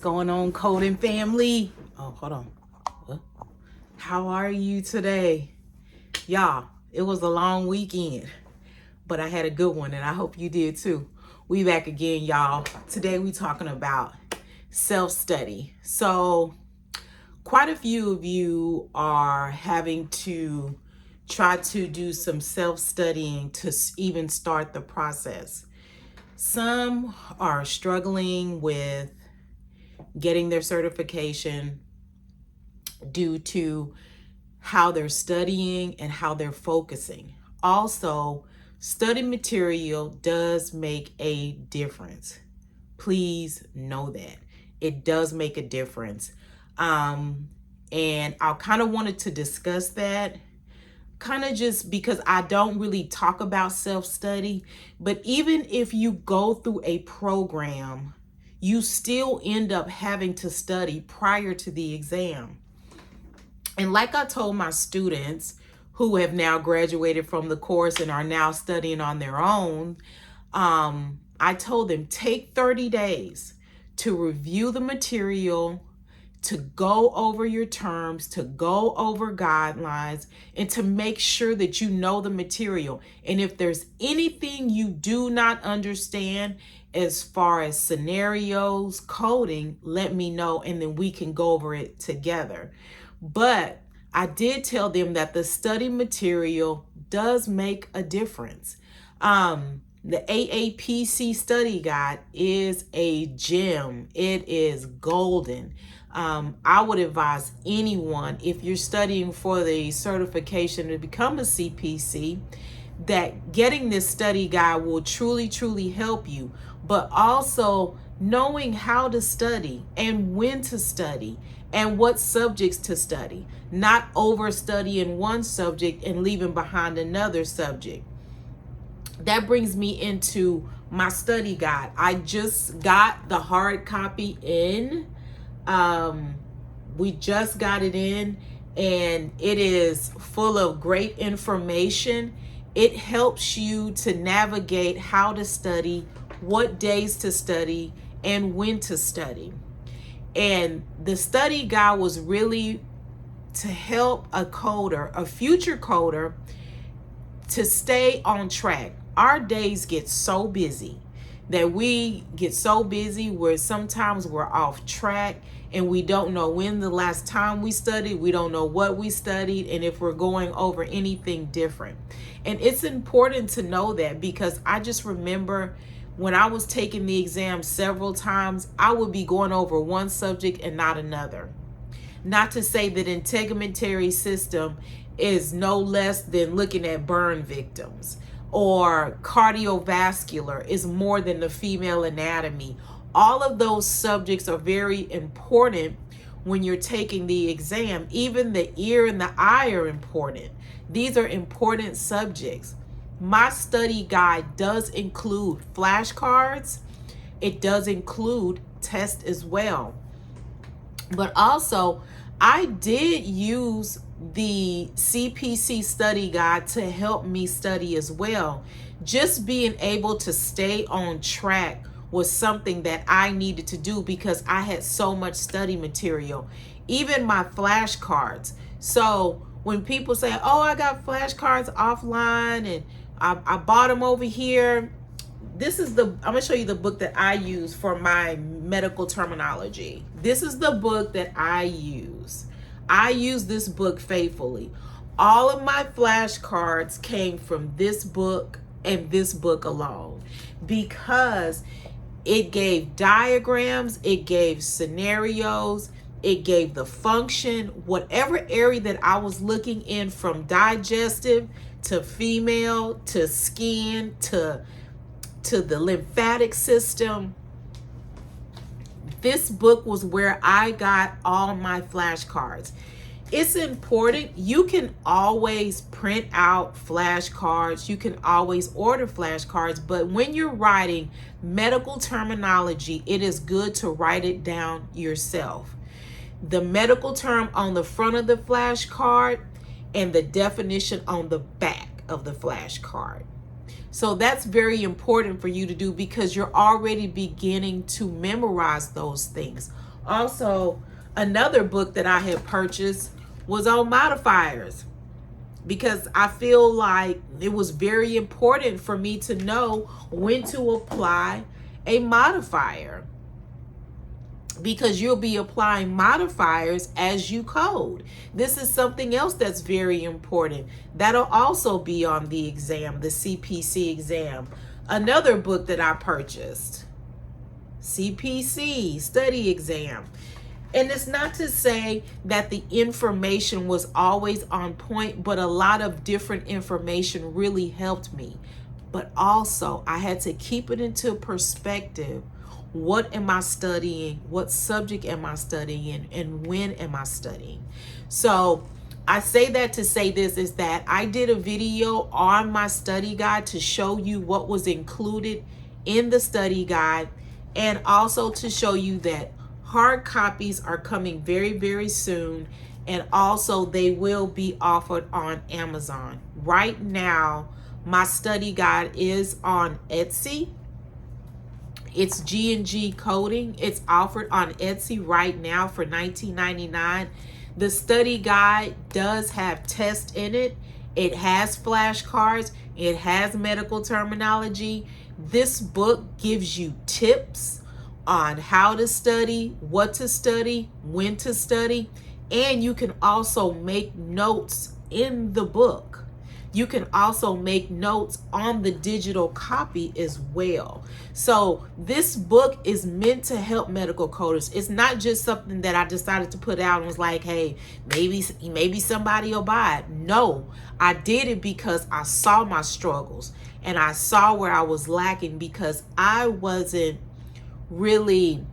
going on, coding family? Oh, hold on. How are you today? Y'all, it was a long weekend, but I had a good one, and I hope you did too. We back again, y'all. Today we talking about self-study. So quite a few of you are having to try to do some self-studying to even start the process. Some are struggling with getting their certification due to how they're studying and how they're focusing. Also, study material does make a difference. Please know that. It does make a difference. And I kind of wanted to discuss that, kind of just because I don't really talk about self-study, but even if you go through a program, you still end up having to study prior to the exam. And like I told my students who have now graduated from the course and are now studying on their own, I told them, take 30 days to review the material, to go over your terms, to go over guidelines, and to make sure that you know the material. And if there's anything you do not understand as far as scenarios, coding, let me know, and then we can go over it together. But I did tell them that the study material does make a difference. The AAPC study guide is a gem. It is golden. I would advise anyone, if you're studying for the certification to become a CPC, that getting this study guide will truly, truly help you. But also knowing how to study and when to study and what subjects to study, not over studying one subject and leaving behind another subject. That brings me into my study guide. I just got the hard copy in. We just got it in, and it is full of great information. It helps you to navigate how to study, what days to study, and when to study. And the study guide was really to help a coder, a future coder, to stay on track. Our days get so busy that we get so busy where sometimes we're off track and we don't know when the last time we studied, we don't know what we studied, and if we're going over anything different. And it's important to know that, because I just remember when I was taking the exam several times, I would be going over one subject and not another. Not to say that integumentary system is no less than looking at burn victims, or cardiovascular is more than the female anatomy. All of those subjects are very important when you're taking the exam. Even the ear and the eye are important. These are important subjects. My study guide does include flashcards. It does include tests as well. But also, I did use the CPC study guide to help me study as well. Just being able to stay on track was something that I needed to do because I had so much study material, even my flashcards. So when people say, oh, I got flashcards offline and I bought them over here, I'm gonna show you the book that I use for my medical terminology. This is the book that I use. I use this book faithfully. All of my flashcards came from this book and this book alone, because it gave diagrams, it gave scenarios, it gave the function, whatever area that I was looking in, from digestive to female to skin to the lymphatic system. This book was where I got all my flashcards. It's important. You can always print out flashcards. You can always order flashcards. But when you're writing medical terminology, it is good to write it down yourself. The medical term on the front of the flashcard and the definition on the back of the flashcard. So that's very important for you to do, because you're already beginning to memorize those things. Also, another book that I had purchased was on modifiers, because I feel like it was very important for me to know when to apply a modifier, because you'll be applying modifiers as you code. This is something else that's very important. That'll also be on the exam, the CPC exam. Another book that I purchased, CPC study exam. And it's not to say that the information was always on point, but a lot of different information really helped me. But also, I had to keep it into perspective. What am I studying? What subject am I studying? And when am I studying? So I say that to say this, is that I did a video on my study guide to show you what was included in the study guide, and also to show you that hard copies are coming very, very soon, and also they will be offered on Amazon. Right now, my study guide is on Etsy. It's G&G Coding. It's offered on Etsy right now for $19.99. The study guide does have tests in it. It has flashcards. It has medical terminology. This book gives you tips on how to study, what to study, when to study, and you can also make notes in the book. You can also make notes on the digital copy as well. So this book is meant to help medical coders. It's not just something that I decided to put out and was like, hey, maybe somebody will buy it. No, I did it because I saw my struggles and I saw where I was lacking, because I wasn't really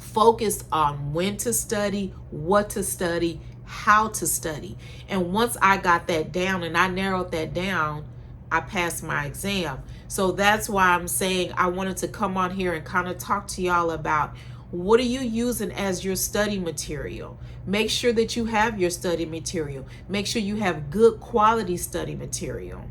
focused on when to study, what to study, how to study. And once I got that down and I narrowed that down, I passed my exam. So that's why I'm saying I wanted to come on here and kind of talk to y'all about, what are you using as your study material? Make sure that you have your study material. Make sure you have good quality study material.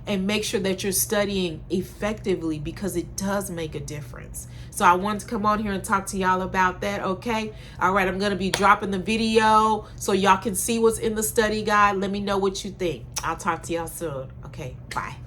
And make sure that you're studying effectively, because it does make a difference. So I wanted to come on here and talk to y'all about that, okay? All right, I'm going to be dropping the video so y'all can see what's in the study guide. Let me know what you think. I'll talk to y'all soon. Okay, bye.